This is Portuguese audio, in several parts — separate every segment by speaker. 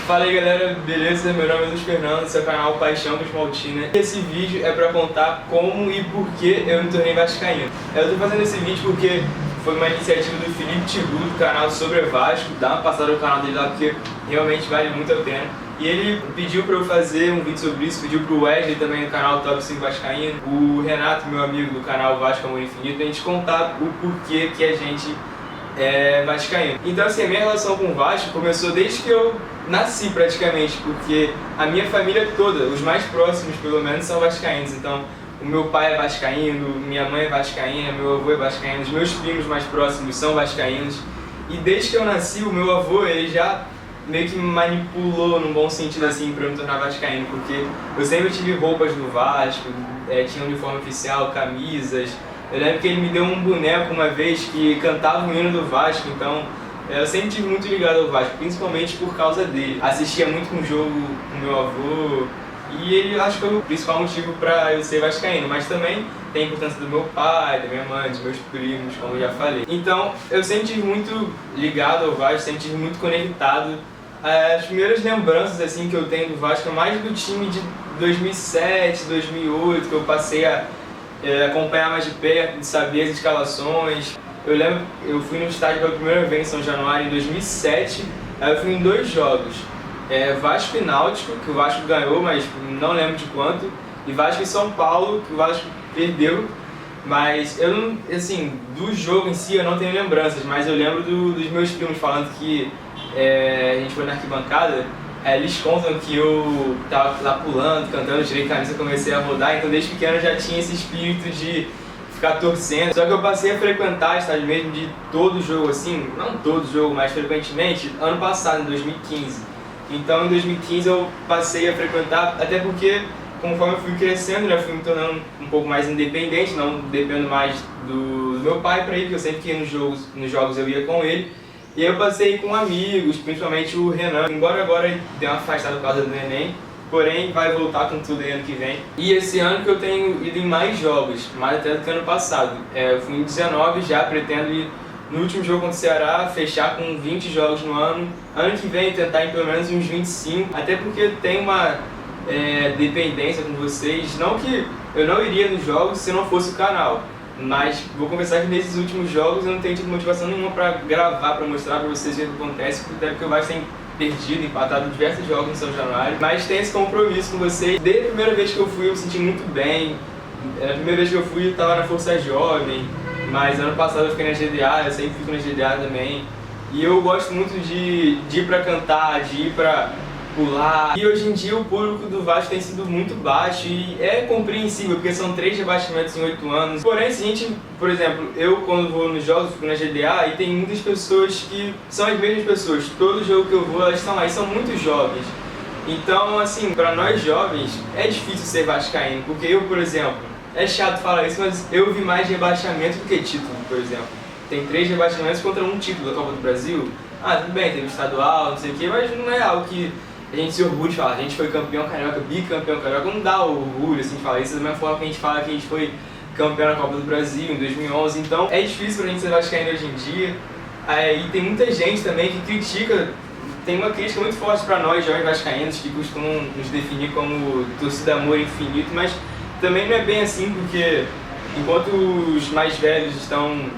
Speaker 1: Fala aí galera, beleza? Meu nome é Luiz Fernando, seu canal Paixão Cosmaltina. Esse vídeo é pra contar como e por que eu me tornei vascaíno. Eu tô fazendo esse vídeo porque foi uma iniciativa do Felipe Tigu, do canal Sobre Vasco. Dá uma passada no canal dele lá porque realmente vale muito a pena. E ele pediu pra eu fazer um vídeo sobre isso, pediu pro Wesley também do canal Top 5 Vascaíno, o Renato, meu amigo do canal Vasco Amor Infinito, a gente contar o porquê que a gente é vascaíno. Então assim, a minha relação com o Vasco começou desde que eu nasci praticamente, porque a minha família toda, os mais próximos pelo menos, são vascaínos. Então o meu pai é vascaíno, minha mãe é vascaína, meu avô é vascaíno, os meus primos mais próximos são vascaínos. E desde que eu nasci, o meu avô, ele já meio que me manipulou num bom sentido assim pra eu me tornar vascaíno, porque eu sempre tive roupas do Vasco, tinha uniforme oficial, camisas. Eu lembro que ele me deu um boneco uma vez que cantava o hino do Vasco, então eu sempre tive muito ligado ao Vasco, principalmente por causa dele. Assistia muito com o jogo com meu avô e ele acho que foi o principal motivo para eu ser vascaíno, mas também tem a importância do meu pai, da minha mãe, dos meus primos, como eu já falei. Então eu sempre tive muito ligado ao Vasco, sempre tive muito conectado. As primeiras lembranças assim que eu tenho do Vasco é mais do time de 2007, 2008, que eu passei a acompanhar mais de perto, de saber as escalações. Eu lembro, eu fui no estádio pela primeira vez em São Januário em 2007, aí eu fui em 2 jogos, Vasco e Náutico, que o Vasco ganhou, mas não lembro de quanto, e Vasco e São Paulo, que o Vasco perdeu, mas eu não, assim, do jogo em si eu não tenho lembranças, mas eu lembro dos meus primos falando que a gente foi na arquibancada. Eles contam que eu tava lá pulando, cantando, tirei a camisa, comecei a rodar, então desde pequeno eu já tinha esse espírito de ficar torcendo. Só que eu passei a frequentar estádio mesmo de todo jogo assim, não todo jogo, mas frequentemente, ano passado, em 2015. Então em 2015 eu passei a frequentar, até porque conforme eu fui crescendo, eu fui me tornando um pouco mais independente, não dependo mais do meu pai para ir, porque eu sempre que ia nos jogos eu ia com ele. E aí eu passei com amigos, principalmente o Renan, embora agora ele dê uma afastada por causa do neném, porém vai voltar com tudo aí ano que vem. E esse ano que eu tenho ido em mais jogos, mais até do que ano passado. Eu fui em 19 já, pretendo ir no último jogo contra o Ceará, fechar com 20 jogos no ano. Ano que vem tentar ir pelo menos uns 25, até porque tem uma dependência com vocês. Não que eu não iria nos jogos se não fosse o canal. Mas vou confessar que nesses últimos jogos eu não tenho tido motivação nenhuma para gravar, para mostrar para vocês o que acontece, até porque o Vasco tem perdido, empatado diversos jogos em São Januário. Mas tem esse compromisso com vocês. Desde a primeira vez que eu fui eu me senti muito bem. A primeira vez que eu fui eu estava na Força Jovem, mas ano passado eu fiquei na GDA, eu sempre fico na GDA também. E eu gosto muito de ir para cantar, de ir para pular. E hoje em dia o público do Vasco tem sido muito baixo e é compreensível, porque são 3 rebaixamentos em 8 anos. Porém, se a gente, por exemplo, eu quando vou nos jogos, fico na GDA e tem muitas pessoas que são as mesmas pessoas. Todo jogo que eu vou, elas estão lá e são muito jovens. Então, assim, para nós jovens é difícil ser vascaíno, porque eu, por exemplo, é chato falar isso, mas eu vi mais rebaixamento do que título, por exemplo. Tem 3 rebaixamentos contra 1 título da Copa do Brasil. Ah, tudo bem, teve estadual, não sei o que, mas não é algo que a gente se orgulha de falar, a gente foi campeão carioca, bicampeão carioca, não dá orgulho assim de falar isso, da mesma forma que a gente fala que a gente foi campeão na Copa do Brasil em 2011, então é difícil pra gente ser vascaíno hoje em dia. E tem muita gente também que critica, tem uma crítica muito forte pra nós, jovens vascaínos, que costumam nos definir como torcida amor infinito, mas também não é bem assim, porque enquanto os mais velhos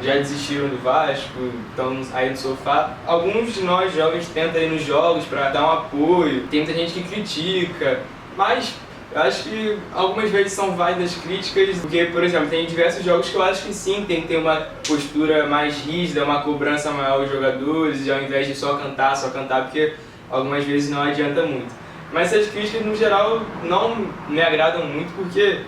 Speaker 1: já desistiram do Vasco, estão aí no sofá, alguns de nós jovens tentam ir nos jogos para dar um apoio, tem muita gente que critica, mas eu acho que algumas vezes são válidas críticas, porque, por exemplo, tem diversos jogos que eu acho que sim, tem que ter uma postura mais rígida, uma cobrança maior aos jogadores, ao invés de só cantar, porque algumas vezes não adianta muito. Mas essas críticas, no geral, não me agradam muito, porque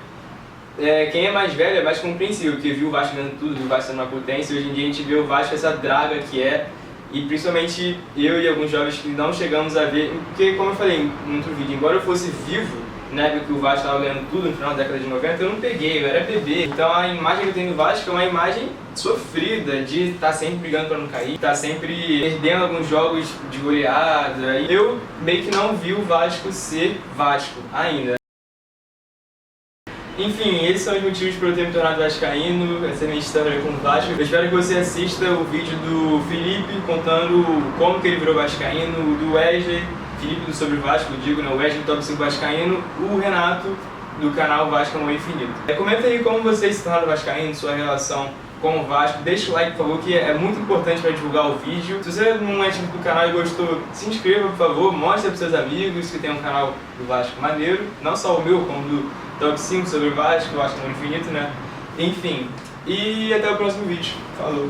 Speaker 1: quem é mais velho é mais compreensível, porque viu o Vasco ganhando tudo, viu o Vasco sendo uma potência. Hoje em dia a gente vê o Vasco essa draga que é, e principalmente eu e alguns jovens que não chegamos a ver, porque como eu falei em outro vídeo, embora eu fosse vivo na época que o Vasco estava ganhando tudo no final da década de 90, eu não peguei, eu era bebê. Então a imagem que eu tenho do Vasco é uma imagem sofrida, de estar sempre brigando para não cair, estar sempre perdendo alguns jogos de goleada. E eu meio que não vi o Vasco ser Vasco ainda. Enfim, esses são os motivos para eu ter me tornado vascaíno, essa é a minha história com o Vasco. Eu espero que você assista o vídeo do Felipe contando como que ele virou vascaíno, o do Wesley Felipe do Sobre Vasco, digo, né? O Wesley do Top 5 Vascaíno, o Renato do canal Vasco Amor Infinito. Comenta aí como vocês se tornaram vascaíno, sua relação com o Vasco. Deixa o like, por favor, que é muito importante para divulgar o vídeo. Se você não é inscrito no canal e gostou, se inscreva, por favor. Mostre para seus amigos que tem um canal do Vasco maneiro. Não só o meu, como do Top 5 Sobre Vasco, Vasco Amor Infinito, né? Enfim, e até o próximo vídeo. Falou!